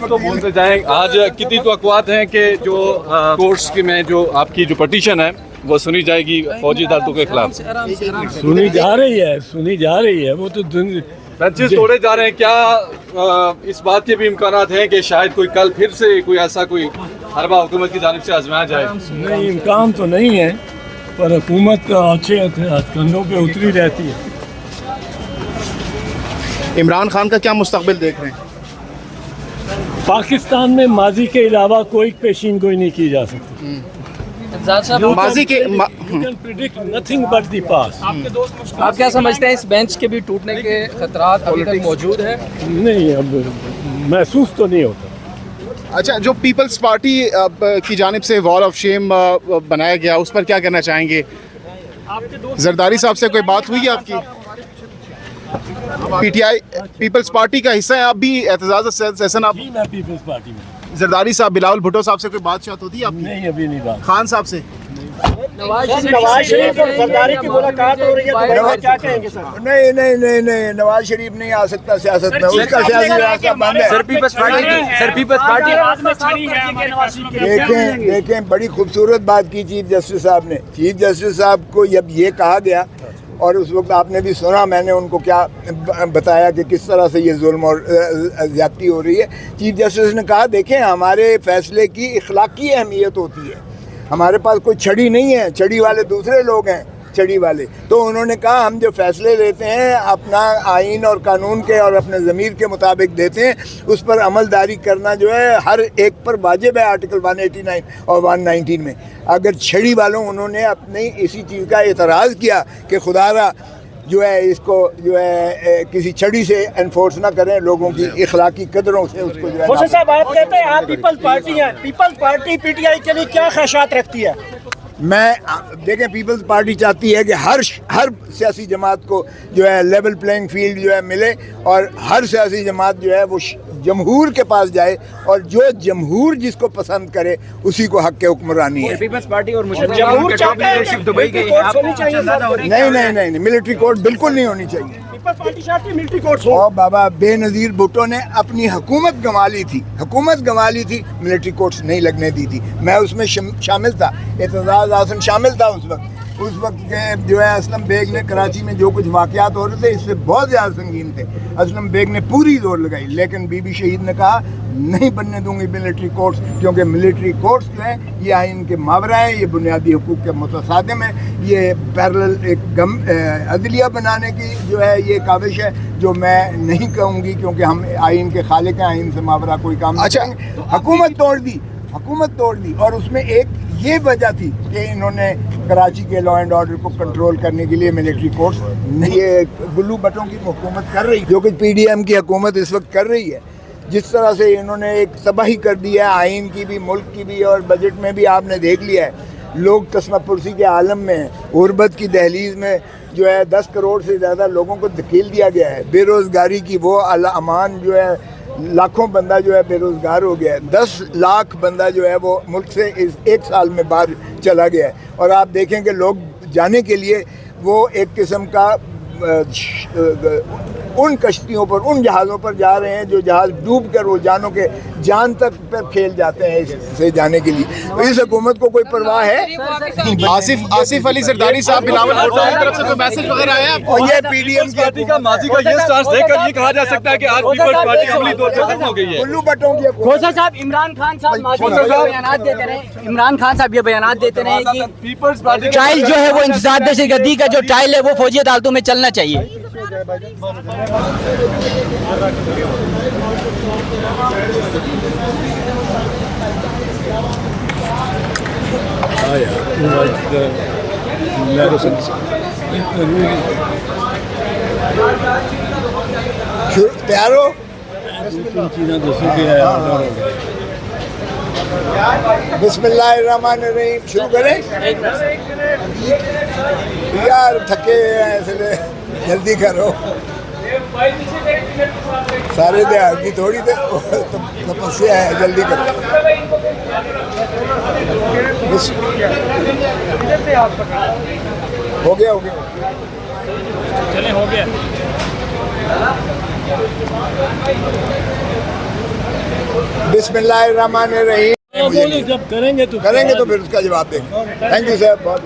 तो बोलते जाएं, आज कितनी तवक्कुआत हैं कि जो कोर्ट्स में जो आपकी जो पटिशन है वो सुनी जाएगी फौजी अदालतों के खिलाफ? सुनी जा रही है वो तो बेंचेस तोड़े जा रहे हैं। क्या इस बात के भी इम्कानात हैं कि शायद कोई कल फिर से कोई ऐसा कोई हरबा हुकूमत की जानिब से आजमाया जाए? नहीं, इम्कान तो नहीं है, पर हुकूमत अच्छे कंधों पे उतरी रहती है। इमरान खान का क्या मुस्तकबिल देख रहे हैं? पाकिस्तान में माजी के अलावा कोई पेशीन गोई नहीं की जा सकती। माजी के नथिंग बट द पास्ट। आप क्या समझते हैं, इस बेंच के भी टूटने के खतरात अभी तक मौजूद है? नहीं, अब महसूस तो नहीं होता। अच्छा, जो पीपल्स पार्टी की जानिब से वॉल ऑफ शेम बनाया गया, उस पर क्या कहना चाहेंगे? जरदारी साहब से कोई बात हुई है आपकी? पीटीआई पीपल्स पार्टी का हिस्सा है आप भी, एतजाज सेशन आप? मैं पीपल्स पार्टी में। जरदारी साहब, बिलावल भुट्टो साहब से कोई बातचीत होती है आपकी? नहीं, अभी नहीं बात। खान साहब से? नवाज शरीफ और जरदारी की मुलाकात हो रही है, तो क्या कहेंगे सर? नहीं, नवाज शरीफ नहीं आ सकता सियासत में, उसका सियासी रास्ता बंद है। देखें, बड़ी खूबसूरत बात की चीफ जस्टिस साहब ने। चीफ जस्टिस साहब को जब ये कहा गया, और उस वक्त आपने भी सुना मैंने उनको क्या बताया कि किस तरह से ये जुल्म और ज़्यादती हो रही है। चीफ जस्टिस ने कहा, देखें, हमारे फैसले की इखलाकी अहमियत होती है, हमारे पास कोई छड़ी नहीं है, छड़ी वाले दूसरे लोग हैं, छड़ी वाले। तो उन्होंने कहा, हम जो फैसले लेते हैं अपना आइन और कानून के और अपने ज़मीर के मुताबिक देते हैं, उस पर अमलदारी करना जो है हर एक पर वाजिब है, आर्टिकल 189 और 119 में। अगर छड़ी वालों उन्होंने अपनी इसी चीज़ का एतराज़ किया कि खुदारा जो है इसको जो है किसी छड़ी से एनफोर्स ना करें, लोगों की इखलाकी कदरों से उसको जो है। खोसा साहब, आप कहते हैं आप पीपल्स पार्टी हैं, पीपल्स पार्टी पीटीआई के लिए क्या ख्वाहिशात रखती है? देखें, पीपल्स पार्टी चाहती है कि हर सियासी जमात को जो है लेवल प्लेइंग फील्ड जो है मिले, और हर सियासी जमात जो है वो जमहूर के पास जाए, और जो जमहूर जिसको पसंद करे उसी को हक के हुक्मरानी है। पीपल्स पार्टी और जमहूर चाहते हैं कि दुबई गई है, नहीं, मिलिट्री कोर्ट बिल्कुल नहीं होनी चाहिए। पीपल्स पार्टी चाहती है मिलिट्री कोर्ट हो। और बाबा बेनज़ीर भुट्टो ने अपनी हुकूमत गंवा ली थी, मिलिट्री कोर्ट्स नहीं लगने दी थी। मैं उसमें शामिल था, एतजाज़ आसन शामिल था उस वक्त के जो है असलम बेग ने कराची में जो कुछ वाक़यात हो रहे थे इससे बहुत ज़्यादा संगीन थे। असलम बेग ने पूरी जोर लगाई, लेकिन बीबी शहीद ने कहा, नहीं बनने दूंगी मिलिट्री कोर्ट्स, क्योंकि मिलिट्री कोर्ट्स जो हैं ये आइन के मावरा है, ये बुनियादी हुकूक के मुतसादिम है, ये पैरेलल एक अदलिया बनाने की जो है ये काविश है, जो मैं नहीं कहूँगी, क्योंकि हम आइन के खालिक हैं, आइन से मावरा कोई काम नहीं करेंगे। हुकूमत तोड़ दी, और उसमें एक ये वजह थी कि इन्होंने कराची के लॉ एंड ऑर्डर को कंट्रोल करने के लिए मिलिट्री कोर्ट्स नहीं, ये गुल्लू भट्टों की हुकूमत कर रही, जो कि पीडीएम की हुकूमत इस वक्त कर रही है। जिस तरह से इन्होंने एक तबाही कर दी है आइन की भी, मुल्क की भी, और बजट में भी आपने देख लिया है, लोग तस्मा पुरसी के आलम में हैं। गुरबत की दहलीज में जो है 10 करोड़ से ज़्यादा लोगों को धकेल दिया गया है। बेरोज़गारी की वो अमान जो है, लाखों बंदा जो है बेरोज़गार हो गया है। 10 लाख बंदा जो है वो मुल्क से इस एक साल में बाहर चला गया है। और आप देखें कि लोग जाने के लिए वो एक किस्म का उन कश्तियों पर, उन जहाज़ों पर जा रहे हैं जो जहाज़ डूब कर वो जान तक पर खेल जाते हैं इससे जाने के लिए। तो इस हुकूमत को कोई परवाह है? आसिफ अली जरदारी साहब, बिलावल भुट्टो की तरफ से कोई मैसेज वगैरह आया? और ये पीडीएम पार्टी का माजी का ये स्टांस देखकर ये कहा जा सकता है कि आज पीपल्स पार्टी अमली तौर पर खत्म हो गई है। गुल्लू भट्टों की खोसा साहब, इमरान खान साहब ये बयान देते रहे कि पीपल्स पार्टी ट्रायल जो है वो इंतजार दहशतगर्दी का जो ट्रायल है वो फौजी अदालतों में चलना चाहिए। तैयार हो? बिस्मिल्लाहिर्रहमानिर्रहीम, शुरू करें? यार थके हैं इसलिए जल्दी करो, सारे देहात की थोड़ी तपस्या है, जल्दी करो। हो गया चले, हो गया। बिस्मिल्लाहिर्रहमानिर्रहीम बोलो जब करेंगे तो करेंगे तो फिर उसका जवाब देंगे थैंक यू सर बहुत